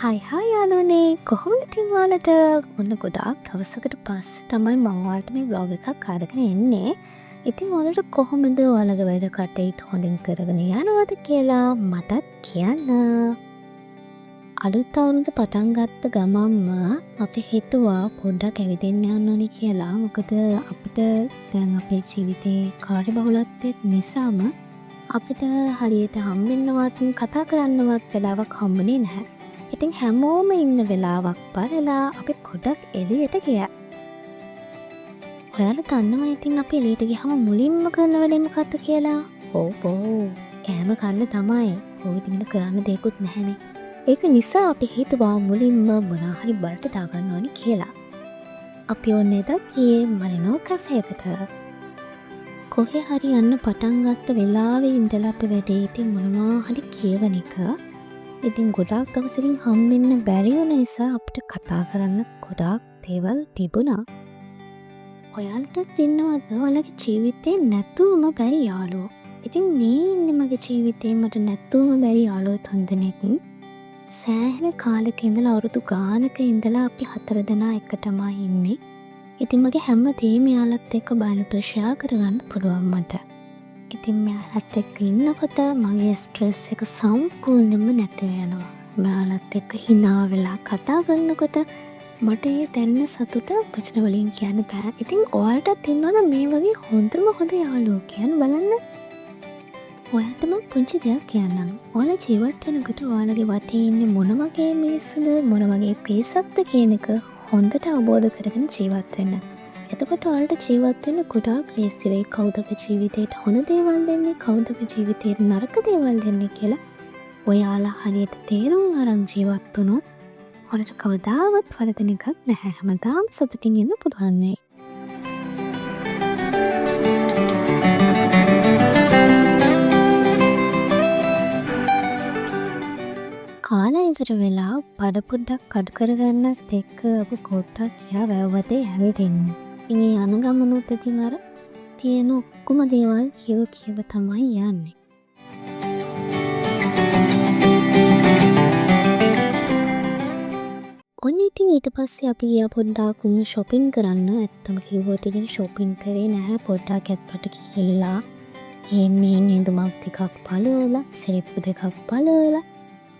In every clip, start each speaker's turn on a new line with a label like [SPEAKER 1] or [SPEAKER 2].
[SPEAKER 1] හයි යාළුවනේ කොහොමද ඉතින් ඔයාලට ඔන්න ගොඩාක් දවසකට පස්සේ තමයි මම ඔයාලට මේ vlog එකක් අරගෙන එන්නේ. ඉතින් ඔයාලට කොහොමද ඔයාලගේ වැඩ කටයුතු හොඳින් කරගෙන යනවද කියලා මටත් කියන්න. අලුත් අවුරුද්ද පටන් ගත්ත ගමන්ම අපි හිතුවා පොඩ්ඩක් ඇවිදින්න යන්න ඕනි කියලා. මොකද අපිට දැන් අපේ ජීවිතේ කාර්යබහුලත්වය නිසාම අපිට හරියට හම්බෙන්නවත් කතා කරන්නවත් වෙලාවක් හම්බුනේ නැහැ. ඉතින් හැමෝම ඉන්න වෙලාවක් බලලා අපි පොඩක් එළියට ගියා. ඔයාලා දන්නවනේ ඉතින් අපි එළියට ගියාම මුලින්ම කරන වැඩේ මොකක්ද කියලා? ඔව් කෑම කන්න තමයි. ඔය ඉතින් කරන්න දෙයක්වත් නැහැනේ. ඒක නිසා අපි හිතුවා මුලින්ම මොනවා හරි බඩට දාගන්න ඕනි කියලා. අපි ඔන්න එදා ගියේ මරිනෝ කැෆේ එකට. කොහේ හරි යන්න පටන් ගත්ත වෙලාවේ ඉඳලා අපි වැඩේ ඉතින් මොනවා හරි කියවන එක. ඉතින් ගොඩාක් දවසකින් හම්බෙන්න බැරි වුණ නිසා අපිට කතා කරන්න ගොඩාක් දේවල් තිබුණා. ඔයාලටත් ඉන්නවද ඔයාලගේ ජීවිතේ නැතුවම බැරි යාළුවෝ? ඉතින් මේ ඉන්නේ මගේ ජීවිතේ මට නැතුවම බැරි යාළුවෝ තුන්දෙනෙක්. සෑහෙන කාලෙක ඉඳලා අවුරුදු ගානක ඉඳලා අපි 4 දෙනා එක තමයි ඉන්නේ. ඉතින් මගේ හැම දේම යාළුවත් එක්ක බලලා ෂෙයා කරගන්න පුළුවන් මට. ඉතින් මෙයාලත් එක්ක ඉන්නකොට මගේ ස්ට්‍රෙස් එක සම්පූර්ණයෙන්ම නැති වෙනවා. මෙයාලත් එක්ක hina වෙලා කතා කරනකොට මට ඒ දැනෙන සතුට වචන වලින් කියන්න බෑ. ඉතින් ඔයාලටත් ඉන්නවද මේ වගේ හොඳම හොඳ යාළුවෝ කියන්න බලන්න. ඔයාලට මම පුංචි දෙයක් කියන්නම්. ඔයාලා ජීවත් වෙනකොට ඔයාලගේ වටේ ඉන්නේ මොන වගේ මිනිස්සුද මොන වගේ පිරිසක්ද කියන එක හොඳට අවබෝධ කරගෙන ජීවත් වෙන්න. එතකොට ඔයාලට ජීවත් වෙන්න ගොඩාක් ලේසි වෙයි. කවුද අපේ ජීවිතේට හොඳ දේවල් දෙන්නේ, කවුද අපේ ජීවිතේට නරක දේවල් දෙන්නේ කියලා ඔයාලා හරියට තේරුම් අරන් ජීවත් වුණොත් ඔයාලට කවදාවත් වරදින එකක් නැහැ. හැමදාම සතුටින් ඉන්න පුළුවන් වෙයි. කාලා ඉවර වෙලා බඩ පොඩ්ඩක් අඩු කරගන්නත් එක්ක අපි කොට්ටක් කියා වැව්වතේ ඇවිදින්නේ. ඉතින් ඒ යන ගමනොත් ඉතින් අර තියෙන ඔක්කොම දේවල් කියව තමයි යන්නේ. ඔන්න ඉතින් ඊට පස්සේ අපි ගියා පොඩ්ඩක් shopping කරන්න. ඇත්තම කිව්වොත් ඉතින් shopping කරේ නැහැ. පොඩ්ඩක් ඇත්තට ගිහිල්ලා මේ ඇඳුමක් ටිකක් බලලා, සෙරෙප්පු දෙකක් බලලා,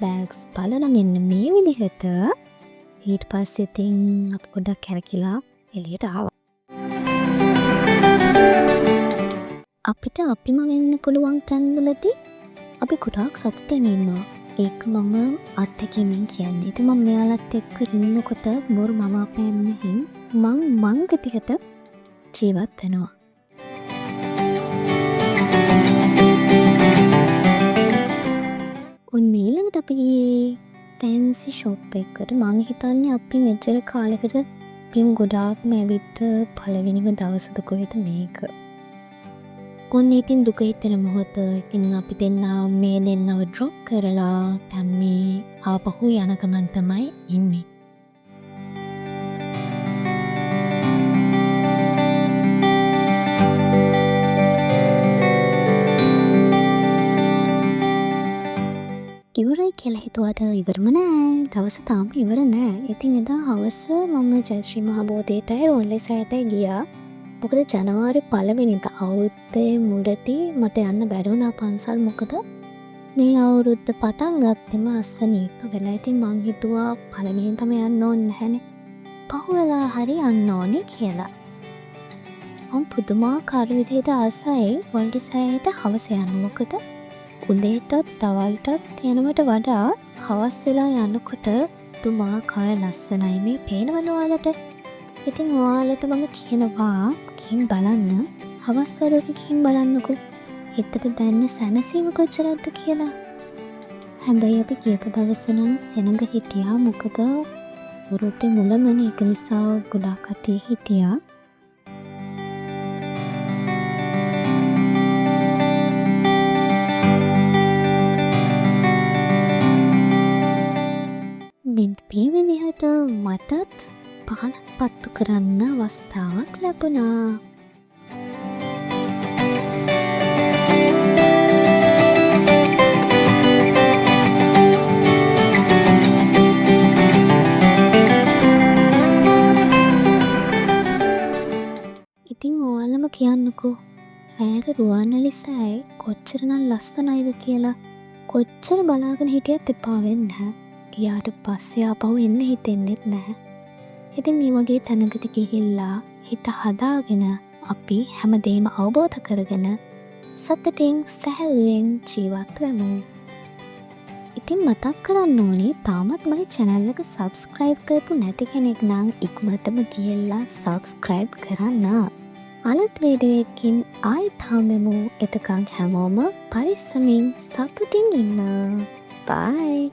[SPEAKER 1] බෑග්ස් බලලා මෙන්න මේ විදිහට ඊට පස්සේ ඉතින් අපි පොඩ්ඩක් කැරකිලා එළියට ආවා. අපිට අපිම වෙන්න පුළුවන් තැන්වලදී අපි ගොඩාක් සතුටින් ඉන්නවා. ඒක මම අත්දැකීමෙන් කියන්නේ. ඉතින් මම මෙයාලත් එක්ක ඉන්නකොට බොරු මම අපෙන්නෙහින් මං විදිහට ජීවත් වෙනවා. ඔන්න ඊළඟට අපි ෆැන්සි ෂොප් එකකට. මං හිතන්නේ අපි මෙච්චර කාලෙකට පින් ගොඩාක්ම ඇවිත් පළවෙනිම දවසද කොහෙද මේක. ඔන්න ඉතින් දුක හිතෙන මොහොතකින් අපි දෙන්නා මේ දෙන්නව ඩ්‍රොප් කරලා දැන් මේ ආපහු යන ගමන් තමයි ඉන්නේ. ඉවරයි කියලා හිතුවට ඉවරම නෑ. දවස තාම ඉවර නෑ. ඉතින් එදා හවස මම ජයශ්‍රී මහ බෝධියටයි රෝල්ලේසෑයටයි ගියා. මොකද ජනවාරි 1 වෙනිදා අවුරුද්දේ මුලදී මට යන්න බැරි වුණා පන්සල්. මොකද මේ අවුරුද්ද පටන් ගත්තෙම අසනීප වෙලා. ඉතින් මං හිතුවා පළවෙනියෙන් තමයි යන්න ඕනේ නැහැනේ. පහුවෙලා හරි යන්න ඕනේ කියලා. මම පුදුමාකාර විදිහට ආසයි රෝල්ලේසෑයට හවස යන්න. මොකද උදේටත් දවල්ටත් යනවට වඩා හවස් වෙලා යනකොට පුදුමාකාර ලස්සනයි මේ පේනවද ඔයාලට? ඉතින් ඔයාලට මම කියනවා ගිහින් බලන්න. හවස් වරුවේ ගිහින් බලන්නකෝ. හිතට දැනෙන සැනසීම කොච්චරද කියලා. හැබැයි අපි ගියපු දවසේ නම් සෙනඟ හිටියා. මොකද වරුද්දේ මුලමනේ. ඒක නිසා ගොඩාක් කටේ හිටියා. මේ විදිහට මටත් පහනක් පත්තු කරන්න අවස්ථාවක් ලැබුණා. හිතන්නකෝ ඇයට රුවන්වැලිසෑයි කොච්චරනම් ලස්සනයිද කියලා. කොච්චර බලාගෙන හිටියත් එපා වෙන්නේ නැහැ. ගියාට පස්සේ ආපහු එන්න හිතෙන්නෙත් නැහැ. ඉතින් මේ වගේ තැනකට ගිහිල්ලා හිත හදාගෙන අපි හැමදේම අවබෝධ කරගෙන සතුටින් සැහැල්ලුවෙන් ජීවත් වෙමු. ඉතින් මතක් කරන්න ඕනේ තාමත් මගේ channel එක subscribe කරපු නැති කෙනෙක් නම් ඉක්මනටම ගිහිල්ලා subscribe කරන්න. අලුත් වීඩියෝ එකකින් ආයෙත් හම්බෙමු. එතකන් හැමෝම පරිස්සමින් සතුටින් ඉන්න. Bye.